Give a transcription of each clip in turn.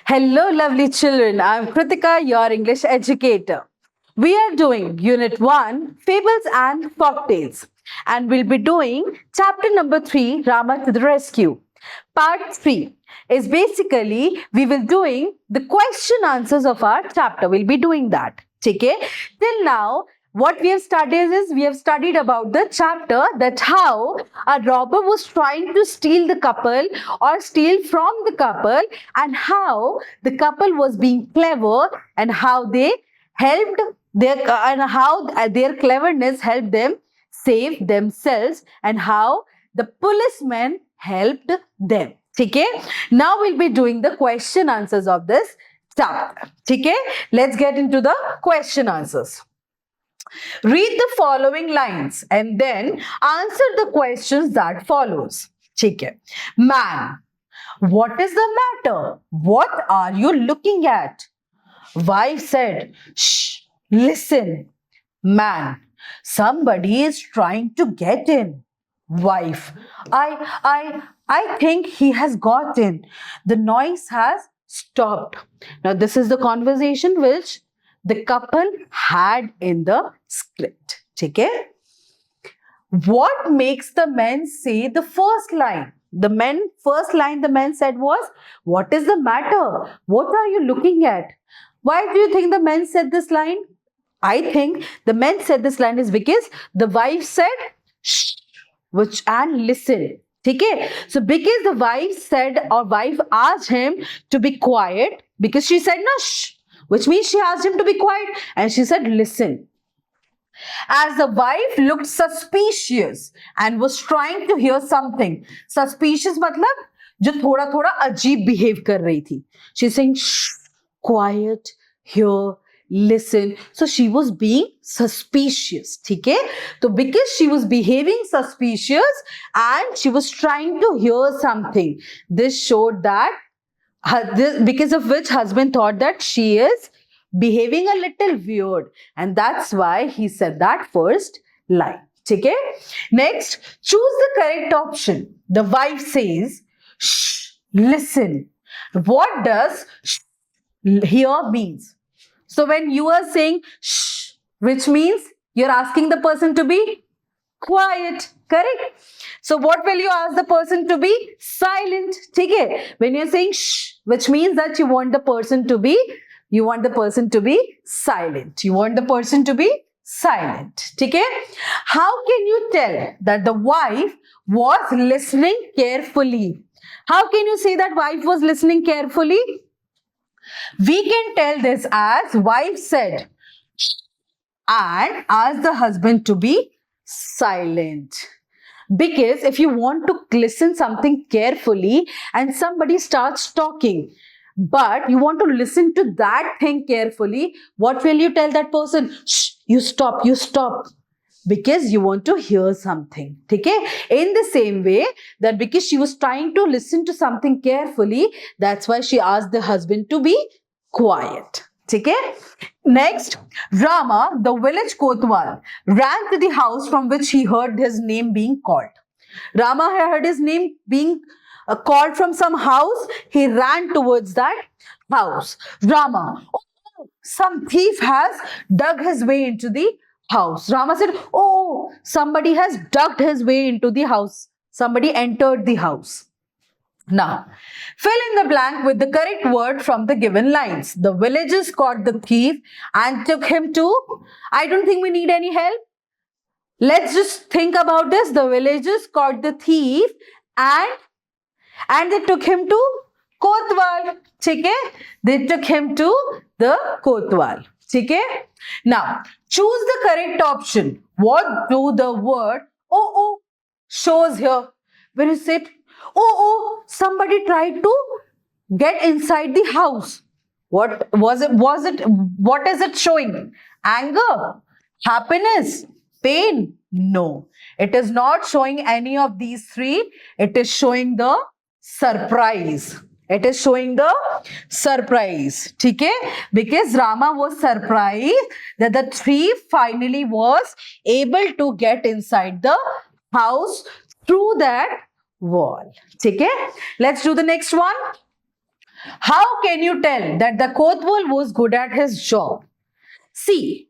Hello, lovely children. I'm Kritika, your English educator. We are doing Unit 1, Fables and Folktales. And we'll be doing chapter number 3, Rama to the Rescue. Part 3 is basically, we will doing the question answers of our chapter. We'll be doing that. Okay? Till now, what we have studied is we have studied about the chapter that how a robber was trying to steal the couple or steal from the couple, and how the couple was being clever and how they helped their and how their cleverness helped them save themselves and how the policemen helped them. Okay, now we'll be doing the question answers of this chapter. Okay, let's get into the question answers. Read the following lines and then answer the questions that follows. ठीक है. Man, what is the matter? What are you looking at? Wife said, shh, listen. Man, somebody is trying to get in. Wife, I think he has got in. The noise has stopped. Now, this is the conversation which the couple had in the script. Okay? What makes the men say the first line? The men said was, what is the matter? What are you looking at? Why do you think the men said this line? I think the men said this line is because the wife said, shh, which and listen. Okay? So because the wife said or wife asked him to be quiet, because she said no, shh, which means she asked him to be quiet and she said listen. As the wife looked suspicious and was trying to hear something. Suspicious मतलब जो थोड़ा थोड़ा अजीब behave कर रही थी. She's saying shh, quiet, hear, listen. So she was being suspicious. ठीक है? तो because she was behaving suspicious and she was trying to hear something, this showed that because of which husband thought that she is behaving a little weird, and that's why he said that first line. Okay? Next, choose the correct option. The wife says, shh, listen. What does shh here means? So when you are saying shh, which means you're asking the person to be quiet, correct? So what will you ask the person to be? Silent. Okay? When you're saying shh, which means that you want the person to be silent. You want the person to be silent. Okay? How can you tell that the wife was listening carefully? How can you say that wife was listening carefully? We can tell this as wife said and asked the husband to be silent. Because if you want to listen something carefully and somebody starts talking, but you want to listen to that thing carefully, what will you tell that person? Shh, you stop. Because you want to hear something. Okay? In the same way that because she was trying to listen to something carefully, that's why she asked the husband to be quiet. Okay? Next, Rama, the village Kotwal, ran to the house from which he heard his name being called. Rama heard his name being called from some house. He ran towards that house. Rama, oh, some thief has dug his way into the house. Rama said, oh, somebody has dug his way into the house. Somebody entered the house. Now, fill in the blank with the correct word from the given lines. The villagers caught the thief and took him to, I don't think we need any help. Let's just think about this. The villagers caught the thief and they took him to Kotwal. Okay? They took him to the Kotwal. Okay? Now, choose the correct option. What do the word oh shows here? When you say oh, somebody tried to get inside the house. What was it? What is it showing? Anger? Happiness? Pain? No. It is not showing any of these three. It is showing the surprise. It is showing the surprise. Okay? Because Rama was surprised that the thief finally was able to get inside the house through that wall. Okay? Let's do the next one. How can you tell that the Kotwal was good at his job? See,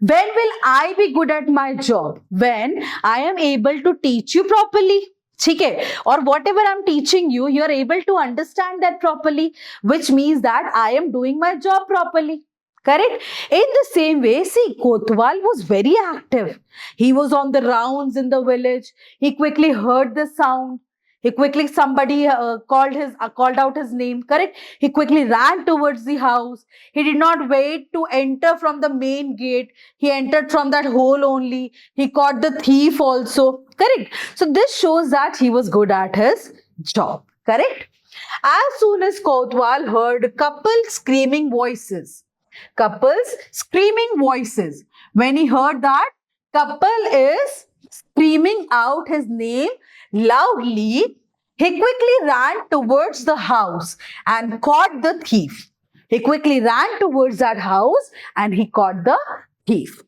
when will I be good at my job? When I am able to teach you properly. ठीक है, or whatever I'm teaching you, you are able to understand that properly, which means that I am doing my job properly. Correct? In the same way, see, Kotwal was very active. He was on the rounds in the village. He quickly heard the sound. He quickly, somebody called out his name. Correct? He quickly ran towards the house. He did not wait to enter from the main gate. He entered from that hole only. He caught the thief also. Correct? So this shows that he was good at his job. Correct? As soon as Kotwal heard couples screaming voices, when he heard that couple is screaming out his name loudly, he quickly ran towards the house and caught the thief. He quickly ran towards that house and he caught the thief.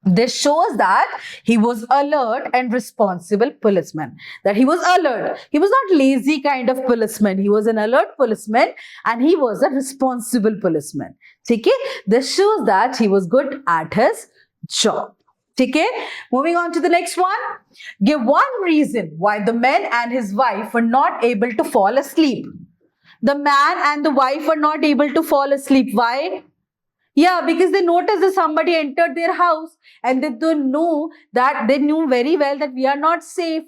This shows that he was alert and responsible policeman. That he was alert. He was not lazy kind of policeman. He was an alert policeman and he was a responsible policeman. Okay? This shows that he was good at his job. Okay? Moving on to the next one. Give one reason why the man and his wife were not able to fall asleep. The man and the wife were not able to fall asleep. Why? Yeah, because they noticed that somebody entered their house and they knew very well that we are not safe.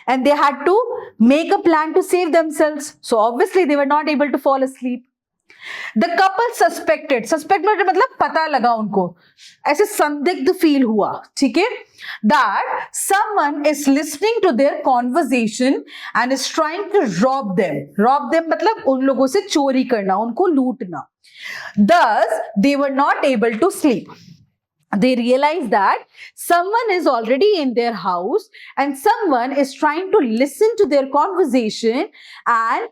And they had to make a plan to save themselves. So obviously they were not able to fall asleep. The couple suspected मतलब पता लगा उनको, ऐसे संदिग्ध feel हुआ, ठीक है, that someone is listening to their conversation and is trying to rob them. Rob them मतलब उन लोगों से चोरी करना, उनको लूटना. Thus, they were not able to sleep. They realized that someone is already in their house and someone is trying to listen to their conversation and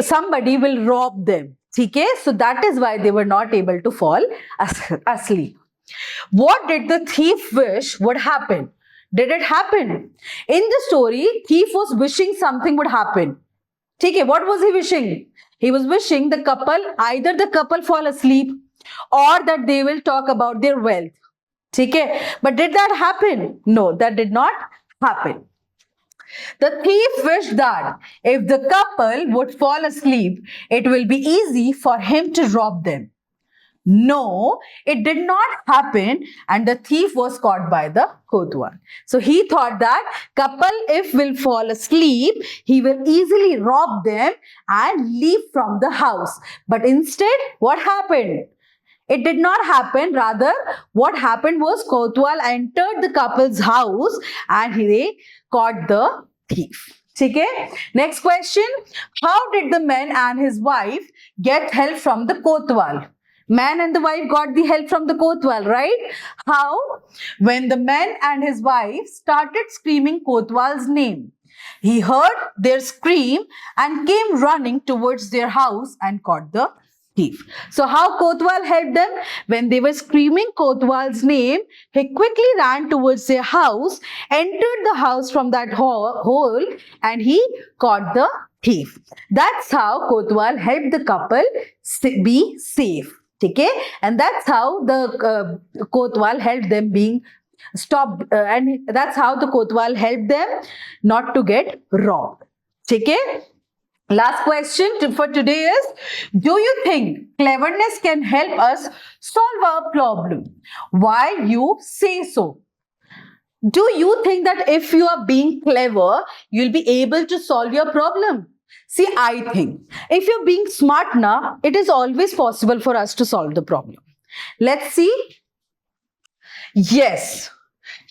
somebody will rob them. Okay? So that is why they were not able to fall asleep. What did the thief wish would happen? Did it happen? In the story, thief was wishing something would happen. Okay, what was he wishing? He was wishing either the couple fall asleep or that they will talk about their wealth. Okay, but did that happen? No, that did not happen. The thief wished that if the couple would fall asleep, it will be easy for him to rob them. No, it did not happen and the thief was caught by the Kotwal. So he thought that couple if will fall asleep, he will easily rob them and leave from the house. But instead, what happened? It did not happen. Rather, what happened was Kotwal entered the couple's house and they caught the thief. Okay? Next question. How did the man and his wife get help from the Kotwal? Man and the wife got the help from the Kotwal, right? How? When the man and his wife started screaming Kotwal's name, he heard their scream and came running towards their house and caught the thief. So how Kotwal helped them? When they were screaming Kotwal's name, he quickly ran towards their house, entered the house from that hole and he caught the thief. That's how Kotwal helped the couple be safe. Okay? And that's how the Kotwal helped them being stopped and that's how the Kotwal helped them not to get robbed. Okay? Last question for today is, do you think cleverness can help us solve our problem? Why you say so? Do you think that if you are being clever, you'll be able to solve your problem? See, I think if you're being smart now, it is always possible for us to solve the problem. Let's see. Yes,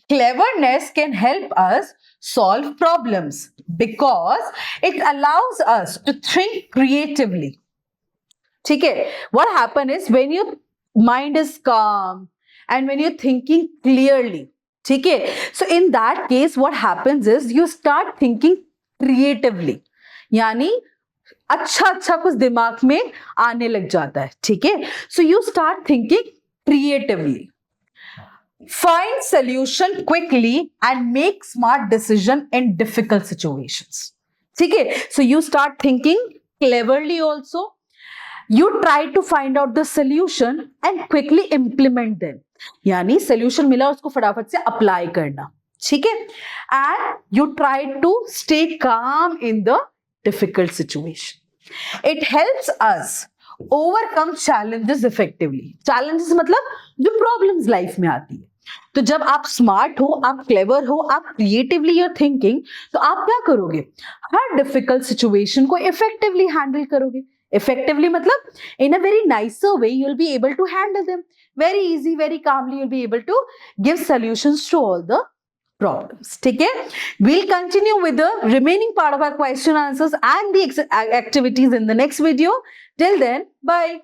cleverness can help us solve problems because it allows us to think creatively. Okay, what happens is when your mind is calm and when you're thinking clearly. Okay, so in that case, what happens is you start thinking creatively. यानी अच्छा कुछ दिमाग में आने लग जाता है, ठीक है? So you start thinking creatively. Find solution quickly and make smart decision in difficult situations. ठीक है? So you start thinking cleverly also. You try to find out the solution and quickly implement them. यानी solution मिला उसको फटाफट से apply करना, ठीक है? And you try to stay calm in the difficult situation. It helps us overcome challenges effectively. Challenges मतलब जो problems life में आती है. तो जब आप स्मार्ट हो, आप क्लेवर हो, आप क्रिएटिवली यूर थिंकिंग, तो आप क्या करोगे? हर डिफिकल्ट सिचुएशन को इफेक्टिवली हैंडल करोगे. इफेक्टिवली मतलब in a very nicer way you'll be able to handle them very easy, very calmly. You'll be able to give solutions to all the problems. ठीक है? We'll continue with the remaining part of our question answers and the activities in the next video. Till then, bye.